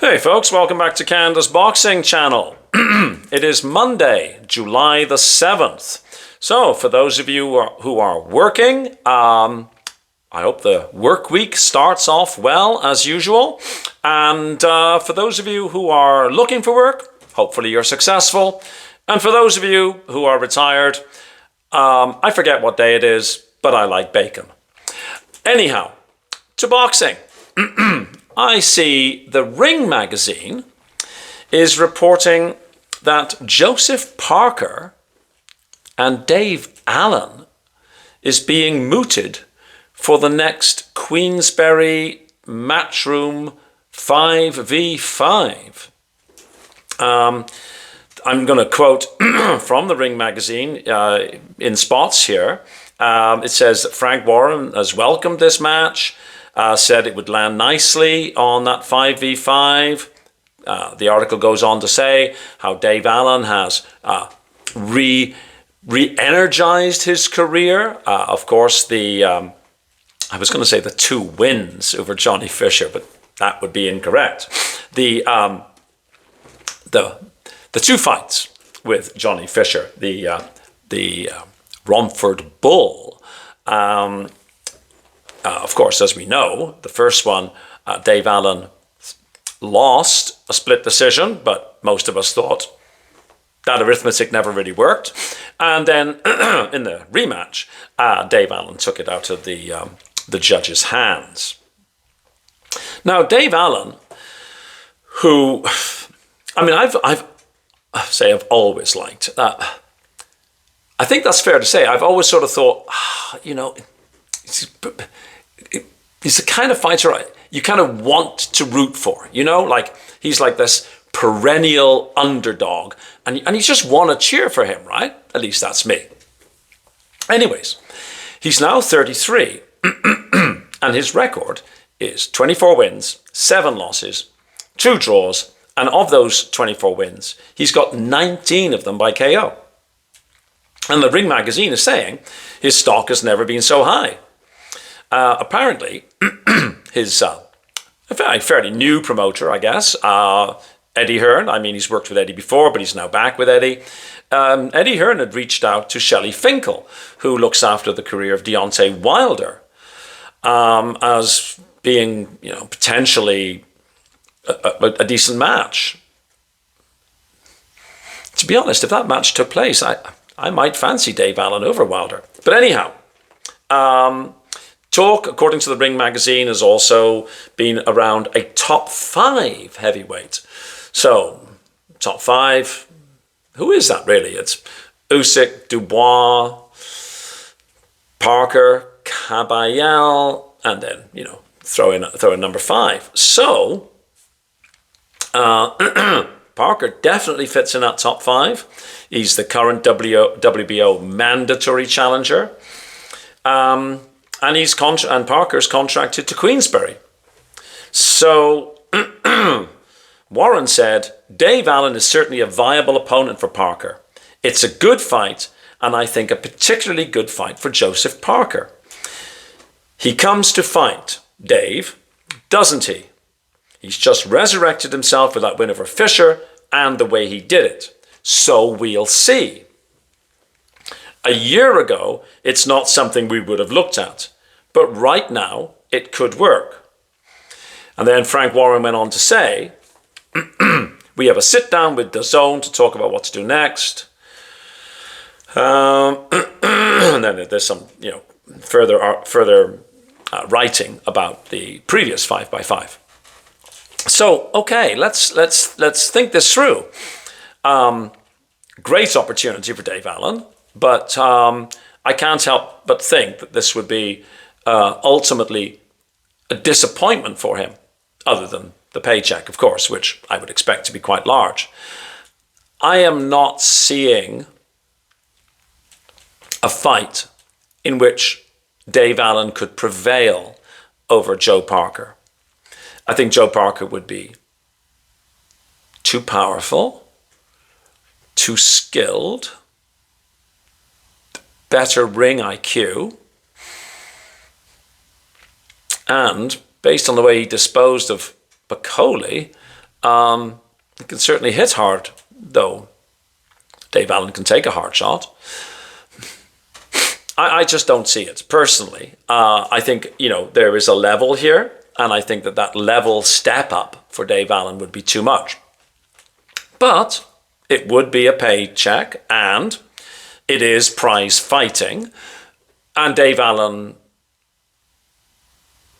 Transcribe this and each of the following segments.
Hey folks, welcome back to Canada's Boxing Channel. It is Monday, July the 7th. So for those of you who are working, I hope the work week starts off well as usual. And for those of you who are looking for work, hopefully you're successful. And for those of you who are retired, I forget what day it is, but I like bacon. Anyhow, to boxing. I see the Ring magazine is reporting that Joseph Parker and Dave Allen is being mooted for the next Queensberry Matchroom 5v5. I'm going to quote from the Ring magazine in spots here. It says that Frank Warren has welcomed this match. Said it would land nicely on that 5v5. The article goes on to say how Dave Allen has re-energized his career. Of course, I was going to say the 2 wins over Johnny Fisher, but that would be incorrect. The 2 fights with Johnny Fisher, the Romford Bull. Of course, as we know, the first one, Dave Allen lost a split decision, but most of us thought that arithmetic never really worked. And then in the rematch, Dave Allen took it out of the judge's hands. Now, Dave Allen, who, I mean, I've always liked. I think that's fair to say. I've always sort of thought, he's the kind of fighter you kind of want to root for, like he's like this perennial underdog and you just want to cheer for him, right? At least that's me. Anyways, he's now 33 and his record is 24 wins, 7 losses, 2 draws, and of those 24 wins, he's got 19 of them by KO. And the Ring magazine is saying his stock has never been so high. Apparently, his a fairly new promoter, I guess, Eddie Hearn. I mean, he's worked with Eddie before, but he's now back with Eddie. Eddie Hearn had reached out to Shelley Finkel, who looks after the career of Deontay Wilder, as being, potentially a decent match. To be honest, if that match took place, I might fancy Dave Allen over Wilder. But anyhow, talk, according to the Ring magazine, has also been around a top 5 heavyweight. So, top 5, who is that really? It's Usyk, Dubois, Parker, Caballel, and then, throw in number 5. So, Parker definitely fits in that top 5. He's the current WBO mandatory challenger. And Parker's contracted to Queensberry. So Warren said, Dave Allen is certainly a viable opponent for Parker. It's a good fight, and I think a particularly good fight for Joseph Parker. He comes to fight, Dave, doesn't he? He's just resurrected himself with that win over Fisher and the way he did it. So we'll see. A year ago, it's not something we would have looked at, but right now, it could work. And then Frank Warren went on to say, we have a sit down with DAZN to talk about what to do next. And then there's some, further writing about the previous 5x5. So, okay, let's think this through. Great opportunity for Dave Allen, but I can't help but think that this would be ultimately a disappointment for him, other than the paycheck, of course, which I would expect to be quite large. I am not seeing a fight in which Dave Allen could prevail over Joe Parker. I think Joe Parker would be too powerful, too skilled, better ring IQ, and based on the way he disposed of Bacoli, It can certainly hit hard, though. Dave Allen can take a hard shot. I just don't see it, personally. I think, there is a level here, and I think that level step up for Dave Allen would be too much. But it would be a paycheck, and it is prize fighting. And Dave Allen,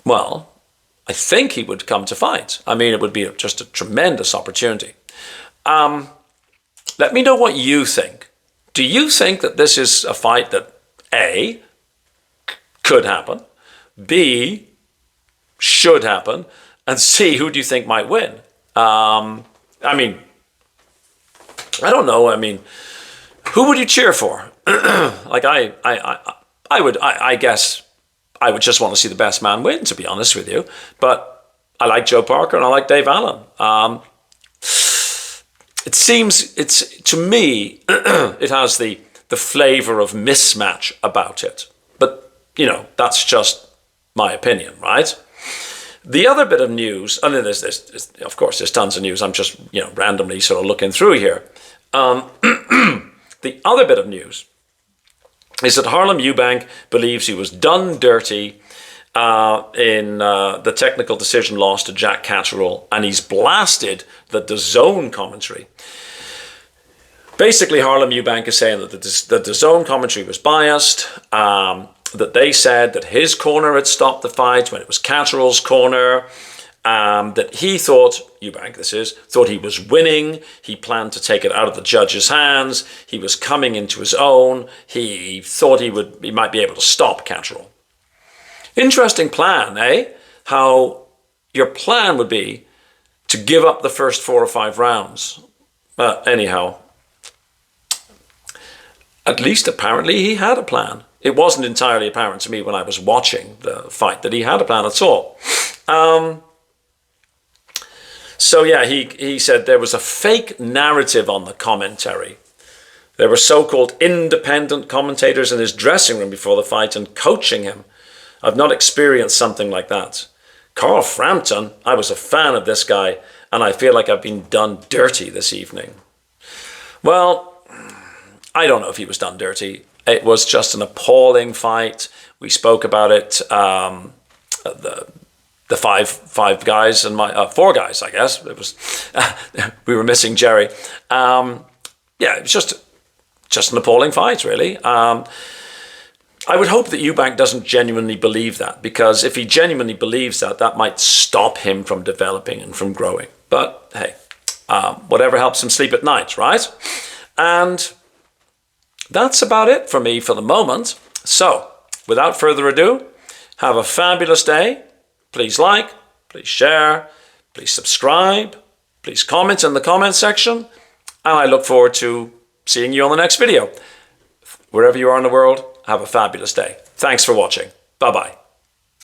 well, I think he would come to fight. I mean, it would be just a tremendous opportunity. Let me know what you think. Do you think that this is a fight that A, could happen, B, should happen, and C, who do you think might win? I mean, I don't know. I mean, who would you cheer for? Like I guess I would just want to see the best man win, to be honest with you. But I like Joe Parker and I like Dave Allen. It seems, to me, it has the flavor of mismatch about it. But, that's just my opinion, right? The other bit of news, and then of course, there's tons of news. I'm just, randomly sort of looking through here. The other bit of news is that Harlem Eubank believes he was done dirty in the technical decision loss to Jack Catterall, and he's blasted the DAZN commentary. Basically, Harlem Eubank is saying that the DAZN commentary was biased, that they said that his corner had stopped the fight when it was Catterall's corner, that he thought, Eubank thought he was winning. He planned to take it out of the judge's hands. He was coming into his own. He thought he might be able to stop Catterall. Interesting plan, eh? How your plan would be to give up the first 4 or 5 rounds. Anyhow, at least apparently he had a plan. It wasn't entirely apparent to me when I was watching the fight that he had a plan at all. So yeah, he said there was a fake narrative on the commentary. There were so-called independent commentators in his dressing room before the fight and coaching him. I've not experienced something like that. Carl Frampton, I was a fan of this guy, and I feel like I've been done dirty this evening. Well, I don't know if he was done dirty. It was just an appalling fight. We spoke about it. The five guys and 4 guys, I guess. It was we were missing Jerry. It was just an appalling fight, really. I would hope that Eubank doesn't genuinely believe that, because if he genuinely believes that, that might stop him from developing and from growing. But hey, whatever helps him sleep at night, right? And that's about it for me for the moment. So, without further ado, have a fabulous day. Please like, please share, please subscribe, please comment in the comment section, and I look forward to seeing you on the next video. Wherever you are in the world, have a fabulous day. Thanks for watching. Bye-bye.